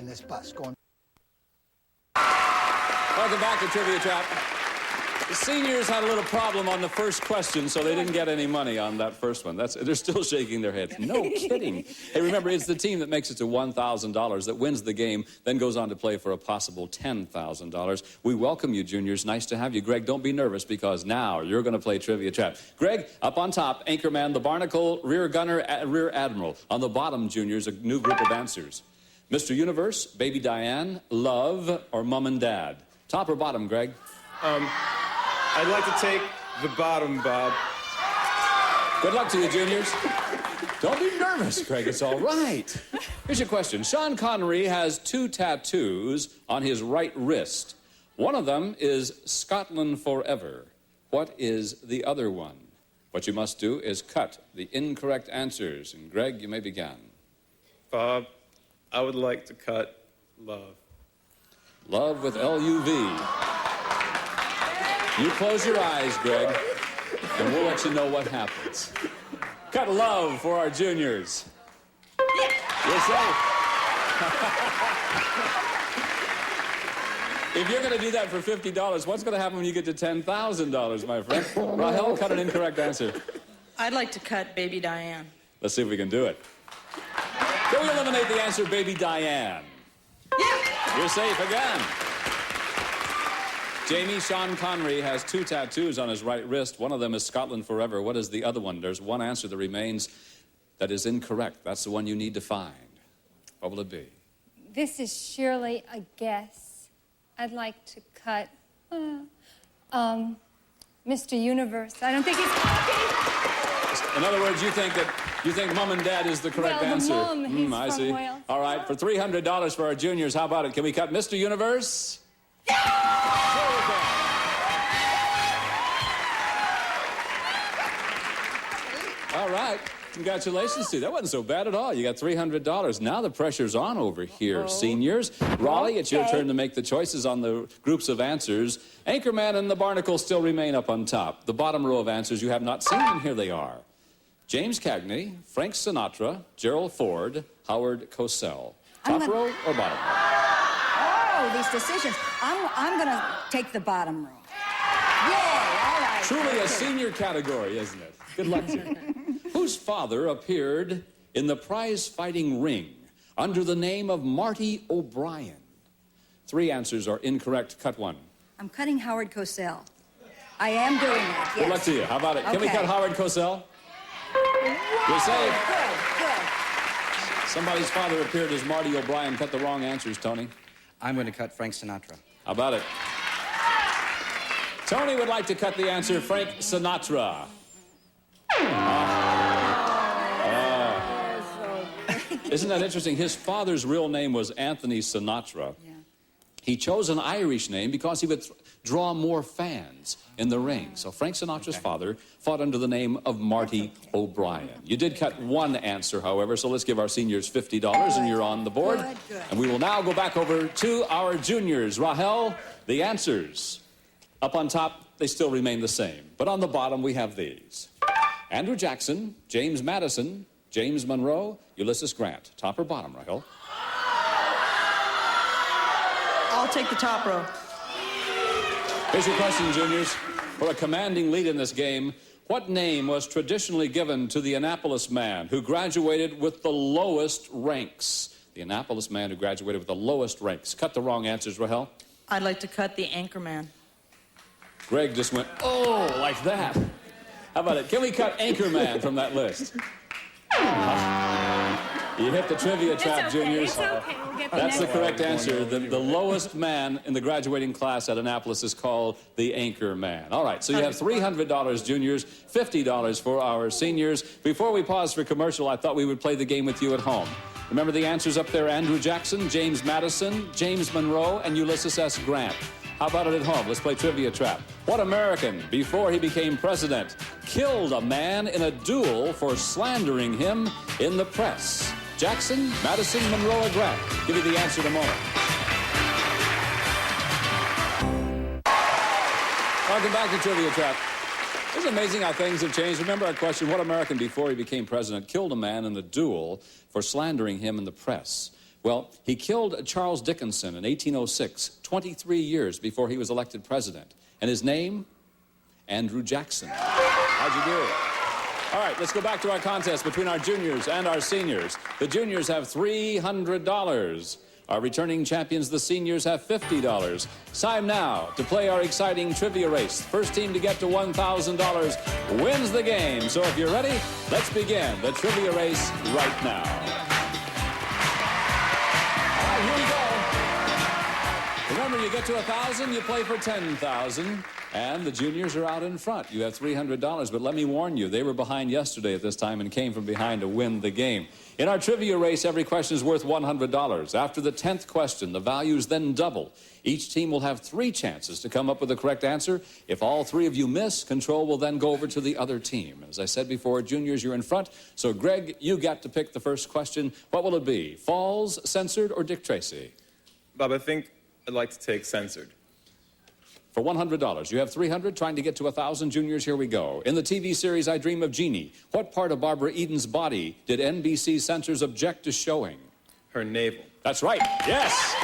this bus going. Welcome back to Trivia Trap. The seniors had a little problem on the first question, so they didn't get any money on that first one. They're still shaking their heads. No kidding. Hey, remember, it's the team that makes it to $1,000 that wins the game, then goes on to play for a possible $10,000. We welcome you, juniors. Nice to have you. Greg, don't be nervous, because now you're going to play Trivia Trap. Greg, up on top, Anchorman, the Barnacle, Rear Gunner, Rear Admiral. On the bottom, juniors, a new group of answers. Mr. Universe, Baby Diane, Love, or Mom and Dad. Top or bottom, Greg? I'd like to take the bottom, Bob. Good luck to you, juniors. Don't be nervous, Greg. It's all right. Here's your question. Sean Connery has 2 tattoos on his right wrist. One of them is Scotland Forever. What is the other one? What you must do is cut the incorrect answers. And Greg, you may begin. Bob, I would like to cut Love. Love with L-U-V. You close your eyes, Greg, and we'll let you know what happens. Cut Love for our juniors. You're safe. If you're going to do that for $50, what's going to happen when you get to $10,000, my friend? Rahel, cut an incorrect answer. I'd like to cut Baby Diane. Let's see if we can do it. Can we eliminate the answer, Baby Diane? Yeah. You're safe again. Jamie, Sean Connery has 2 tattoos on his right wrist. One of them is Scotland Forever. What is the other one? There's one answer that remains that is incorrect. That's the one you need to find. What will it be? This is surely a guess. I'd like to cut Mr. Universe. I don't think he's talking. In other words, you think Mom and Dad is the correct answer. Mom, he's I from see. Wales. All right, for $300 for our juniors, how about it? Can we cut Mr. Universe? Yeah! All right. Congratulations to you. That wasn't so bad at all. You got $300. Now the pressure's on over here, seniors. Rollie, it's your turn to make the choices on the groups of answers. Anchorman and the Barnacle still remain up on top. The bottom row of answers you have not seen, and here they are. James Cagney, Frank Sinatra, Gerald Ford, Howard Cosell. Top row or bottom row? Oh, these decisions. I'm going to take the bottom row. Yay, all right. Truly a senior category, isn't it? Good luck to you. Whose father appeared in the prize-fighting ring under the name of Marty O'Brien? 3 answers are incorrect. Cut one. I'm cutting Howard Cosell. I am doing that, yes. Good luck to you. How about it? Can we cut Howard Cosell? You're safe. Good. Somebody's father appeared as Marty O'Brien. Cut the wrong answers, Tony. I'm going to cut Frank Sinatra. How about it? Tony would like to cut the answer, Frank Sinatra. Isn't that interesting? His father's real name was Anthony Sinatra. Yeah. He chose an Irish name because he would draw more fans in the ring. So Frank Sinatra's father fought under the name of Marty O'Brien. You did cut one answer, however, so let's give our seniors $50, and you're on the board. Good. And we will now go back over to our juniors. Rahel, the answers. Up on top, they still remain the same. But on the bottom, we have these. Andrew Jackson, James Madison, James Monroe, Ulysses Grant. Top or bottom, Rahel? I'll take the top row. Here's your question, juniors. For a commanding lead in this game, what name was traditionally given to the Annapolis man who graduated with the lowest ranks? The Annapolis man who graduated with the lowest ranks. Cut the wrong answers, Rahel. I'd like to cut the Anchorman. Greg just went, oh, like that. How about it? Can we cut Anchorman from that list? You hit the trivia trap, juniors. It's okay. We'll get the That's the next correct answer. The lowest man in the graduating class at Annapolis is called the Anchor Man. All right, so you have $300, juniors, $50 for our seniors. Before we pause for commercial, I thought we would play the game with you at home. Remember the answers up there? Andrew Jackson, James Madison, James Monroe, and Ulysses S. Grant. How about it at home? Let's play Trivia Trap. What American, before he became president, killed a man in a duel for slandering him in the press? Jackson, Madison, Monroe, or Grant? Give you the answer in a moment. Welcome back to Trivia Trap. Isn't it amazing how things have changed? Remember our question, what American, before he became president, killed a man in a duel for slandering him in the press? Well, he killed Charles Dickinson in 1806, 23 years before he was elected president. And his name? Andrew Jackson. How'd you do? All right, let's go back to our contest between our juniors and our seniors. The juniors have $300. Our returning champions, the seniors, have $50. Time now to play our exciting trivia race. First team to get to $1,000 wins the game. So if you're ready, let's begin the trivia race right now. All right, here we go. Remember, you get to 1,000, you play for 10,000. And the juniors are out in front. You have $300, but let me warn you, they were behind yesterday at this time and came from behind to win the game. In our trivia race, every question is worth $100. After the 10th question, the values then double. Each team will have 3 chances to come up with the correct answer. If all 3 of you miss, control will then go over to the other team. As I said before, juniors, you're in front. So, Greg, you got to pick the first question. What will it be? Falls, censored, or Dick Tracy? Bob, I think I'd like to take censored. For $100, you have $300, trying to get to 1,000. Juniors, here we go. In the TV series I Dream of Jeannie, what part of Barbara Eden's body did NBC censors object to showing? Her navel. That's right. Yes.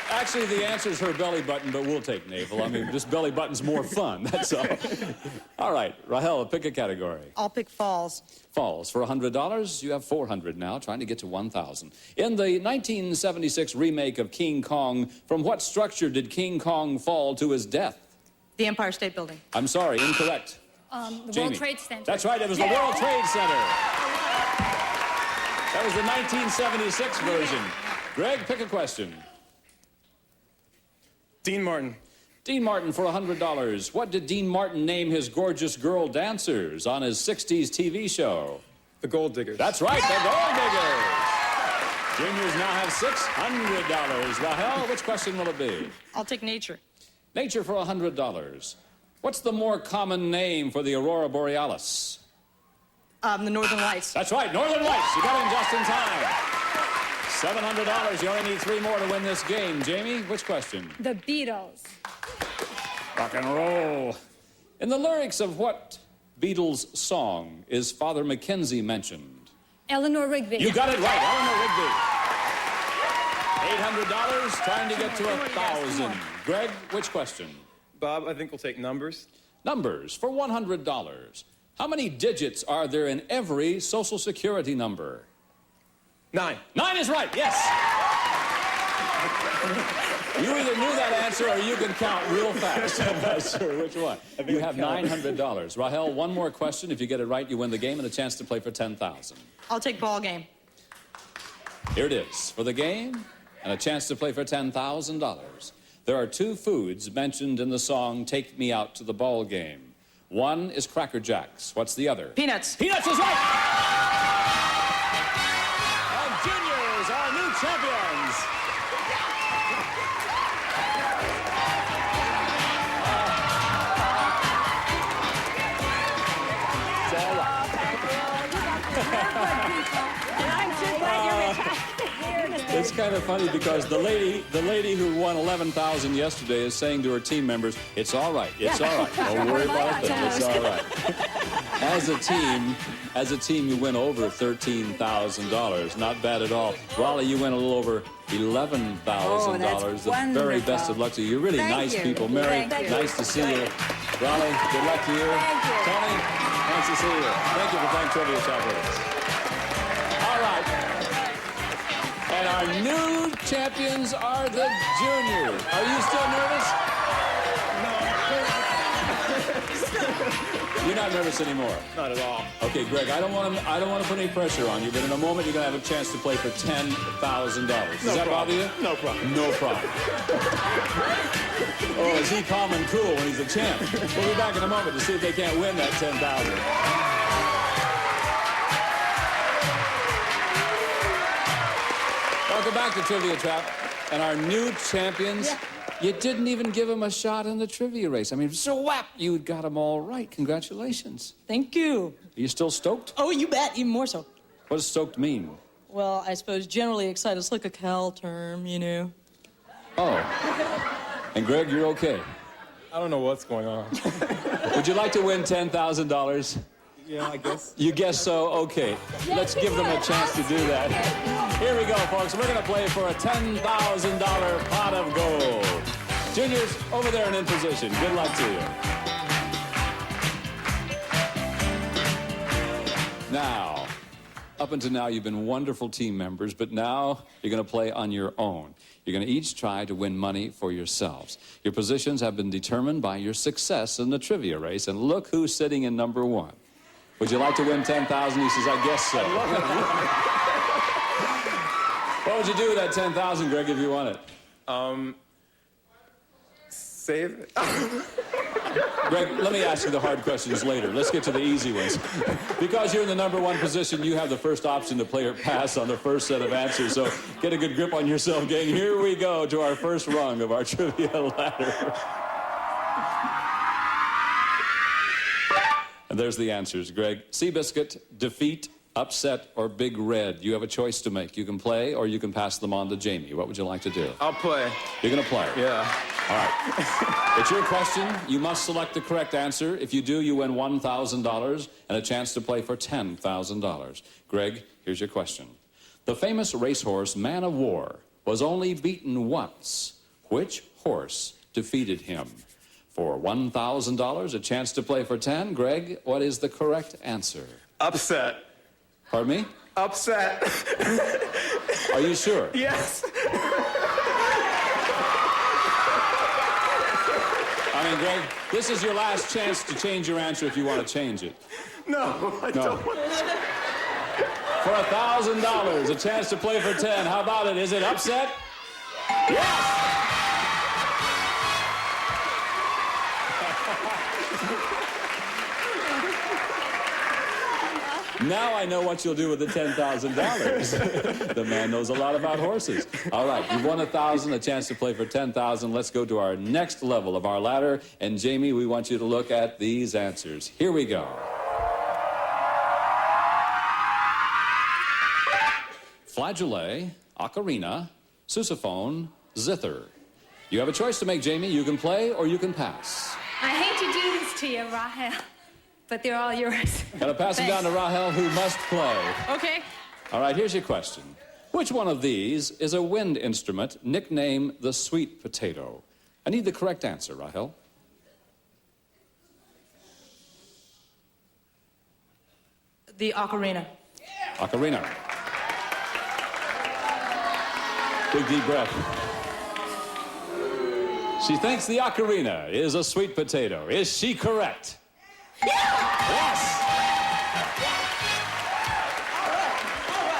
Actually, the answer is her belly button, but we'll take navel. I mean, just belly button's more fun, that's all. All right, Rahel, pick a category. I'll pick falls. Falls. For $100, you have $400 now, trying to get to 1,000. In the 1976 remake of King Kong, from what structure did King Kong fall to his death? The Empire State Building. I'm sorry, incorrect. The Jamie. World Trade Center. That's right, it was the World Trade Center. That was the 1976 version. Greg, pick a question. Dean Martin. Dean Martin for $100. What did Dean Martin name his gorgeous girl dancers on his 60s TV show? The Gold Diggers. That's right, the Gold Diggers. Juniors now have $600. Rahel, which question will it be? I'll take nature. Nature for $100. What's the more common name for the Aurora Borealis? The Northern Lights. That's right, Northern Lights. You got in just in time. $700. You only need 3 more to win this game. Jamie, which question? The Beatles. Rock and roll. In the lyrics of what Beatles song is Father Mackenzie mentioned? Eleanor Rigby. You got it right, Eleanor Rigby. $800, trying to get to 1,000. Greg, which question? Bob, I think we'll take numbers. Numbers for $100. How many digits are there in every Social Security number? 9. 9 is right, yes. You either knew that answer or you can count real fast. I'm not sure which one. You have $900. Rahel, one more question. If you get it right, you win the game and a chance to play for 10,000. I'll take ball game. Here it is for the game and a chance to play for $10,000. There are 2 foods mentioned in the song Take Me Out to the Ball Game. One is Cracker Jacks. What's the other? Peanuts. Peanuts is right! And juniors are new champions. It's all right. It's kind of funny because the lady who won 11,000 yesterday is saying to her team members, "It's all right. It's all right. Don't worry about it. It's all right." As a team, you win over $13,000. Not bad at all. Rollie, you win a little over $11,000. The very best of luck to you. You're really nice people. Mary, nice to see you. Rollie, good luck to you. Tony, nice to see you. Thank you for playing Trivia Chat with us. All right. And our new champions are the juniors. Are you still nervous? You're not nervous anymore? Not at all. Okay, Greg, I don't want to put any pressure on you, but in a moment you're going to have a chance to play for $10,000. Does that bother you? No problem. No problem. Oh, is he calm and cool when he's a champ? We'll be back in a moment to see if they can't win that $10,000. Welcome back to Trivia Trap. And our new champions, you didn't even give them a shot in the trivia race. I mean, so whap, you got them all right. Congratulations. Thank you. Are you still stoked? Oh, you bet. Even more so. What does stoked mean? Well, I suppose generally excited is like a Cal term, you know. Oh. And Greg, you're okay. I don't know what's going on. Would you like to win $10,000? Yeah, I guess. You guess so? Okay. Let's give them a chance to do that. Here we go, folks. We're going to play for a $10,000 pot of gold. Juniors, over there and in position. Good luck to you. Now, up until now, you've been wonderful team members, but now you're going to play on your own. You're going to each try to win money for yourselves. Your positions have been determined by your success in the trivia race, and look who's sitting in number one. Would you like to win $10,000? He says, I guess so. What would you do with that $10,000, Greg, if you won it? Save it. Greg, let me ask you the hard questions later. Let's get to the easy ones. Because you're in the number one position, you have the first option to play or pass on the first set of answers. So get a good grip on yourself, gang. Here we go to our first rung of our trivia ladder. And there's the answers, Greg. Seabiscuit, defeat, upset, or Big Red. You have a choice to make. You can play or you can pass them on to Jamie. What would you like to do? I'll play. You're going to play? Yeah. All right. It's your question. You must select the correct answer. If you do, you win $1,000 and a chance to play for $10,000. Greg, here's your question. The famous racehorse Man of War was only beaten once. Which horse defeated him? For $1,000, a chance to play for 10. Greg, what is the correct answer? Upset. Pardon me? Upset. Are you sure? Yes. I mean, Greg, this is your last chance to change your answer if you want to change it. No, I don't want to. For $1,000, a chance to play for 10. How about it? Is it upset? Yes! Now I know what you'll do with the $10,000. The man knows a lot about horses. All right, you've won $1,000, a chance to play for $10,000. Let's go to our next level of our ladder. And Jamie, we want you to look at these answers. Here we go. Flageolet, ocarina, sousaphone, zither. You have a choice to make, Jamie. You can play or you can pass. I hate to do this to you, Rahel, but they're all yours. Gotta pass it down to Rahel, who must play. Okay. All right, here's your question. Which one of these is a wind instrument nicknamed the sweet potato? I need the correct answer, Rahel. The ocarina. Ocarina. Big deep breath. She thinks the ocarina is a sweet potato. Is she correct? Yes!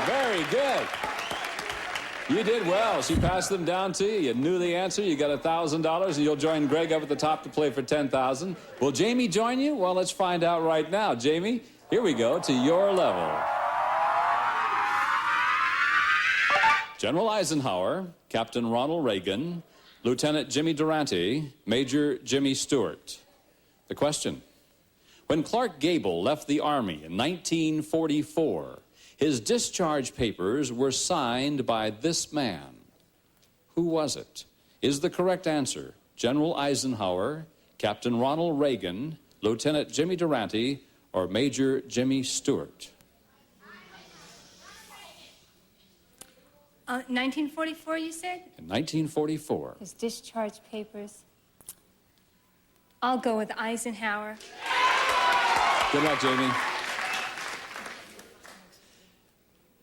Very good. You did well. She passed them down to you. You knew the answer. You got $1,000, and you'll join Greg up at the top to play for $10,000. Will Jamie join you? Well, let's find out right now. Jamie, here we go to your level. General Eisenhower, Captain Ronald Reagan, Lieutenant Jimmy Durante, Major Jimmy Stewart. The question: when Clark Gable left the Army in 1944, his discharge papers were signed by this man. Who was it? Is the correct answer General Eisenhower, Captain Ronald Reagan, Lieutenant Jimmy Durante, or Major Jimmy Stewart? 1944, you said? In 1944. His discharge papers. I'll go with Eisenhower. Good luck, Jamie.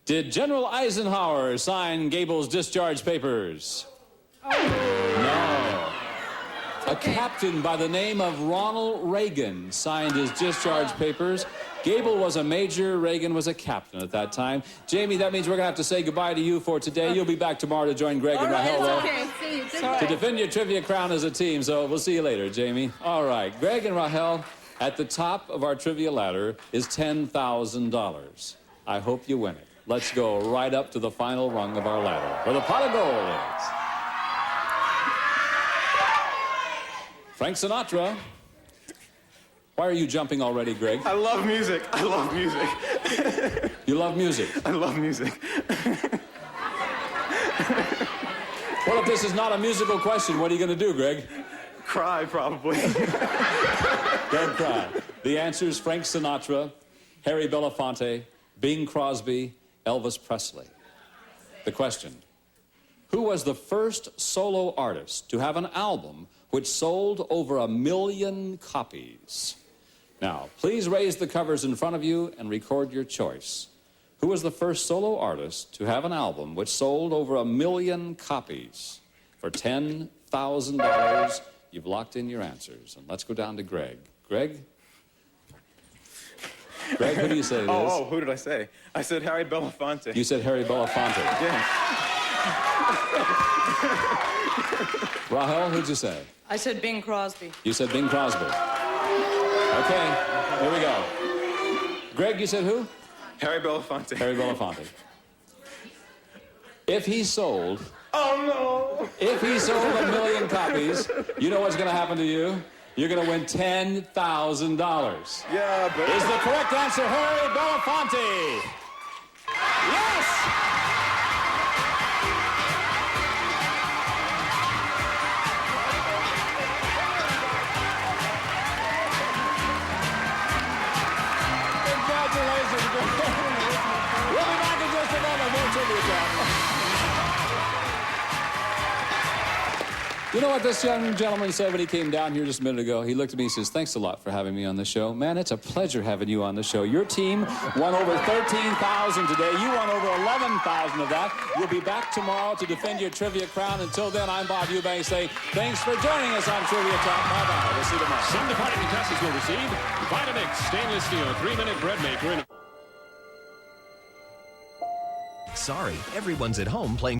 Did General Eisenhower sign Gable's discharge papers? No. A captain by the name of Ronald Reagan signed his discharge papers. Gable was a major, Reagan was a captain at that time. Jamie, that means we're going to have to say goodbye to you for today. You'll be back tomorrow to join Greg and Rahel, though, Okay. See you. to defend your trivia crown as a team. So we'll see you later, Jamie. All right, Greg and Rahel, at the top of our trivia ladder is $10,000. I hope you win it. Let's go right up to the final rung of our ladder, where the pot of gold is. Frank Sinatra. Why are you jumping already, Greg? I love music. I love music. You love music. I love music. What if this is not a musical question? What are you going to do, Greg? Cry, probably. Don't cry. The answer is Frank Sinatra. Harry Belafonte, Bing Crosby, Elvis Presley. The question, who was the first solo artist to have an album which sold over 1 million copies? Now, please raise the covers in front of you and record your choice. Who was the first solo artist to have an album which sold over 1 million copies? For $10,000, you've locked in your answers. And let's go down to Greg. Greg? Greg, who do you say it is? Oh, who did I say? I said Harry Belafonte. You said Harry Belafonte. Yeah. Rahel, who'd you say? I said Bing Crosby. You said Bing Crosby. Okay, here we go. Greg, you said who? Harry Belafonte. Harry Belafonte. If he sold... Oh, no! If he sold 1 million copies, you know what's going to happen to you? You're going to win $10,000. Yeah, but... Is the correct answer Harry Belafonte? Yes! Congratulations, Greg. We'll be back in just a moment. More trivia chat. You know what this young gentleman said when he came down here just a minute ago? He looked at me and says, thanks a lot for having me on the show. Man, it's a pleasure having you on the show. Your team won over 13,000 today. You won over 11,000 of that. You'll be back tomorrow to defend your trivia crown. Until then, I'm Bob Eubanks saying thanks for joining us on Trivia Talk. Bye-bye. We'll see you tomorrow. Some departing contestants will receive Vitamix stainless steel 3-minute bread maker. Sorry, everyone's at home playing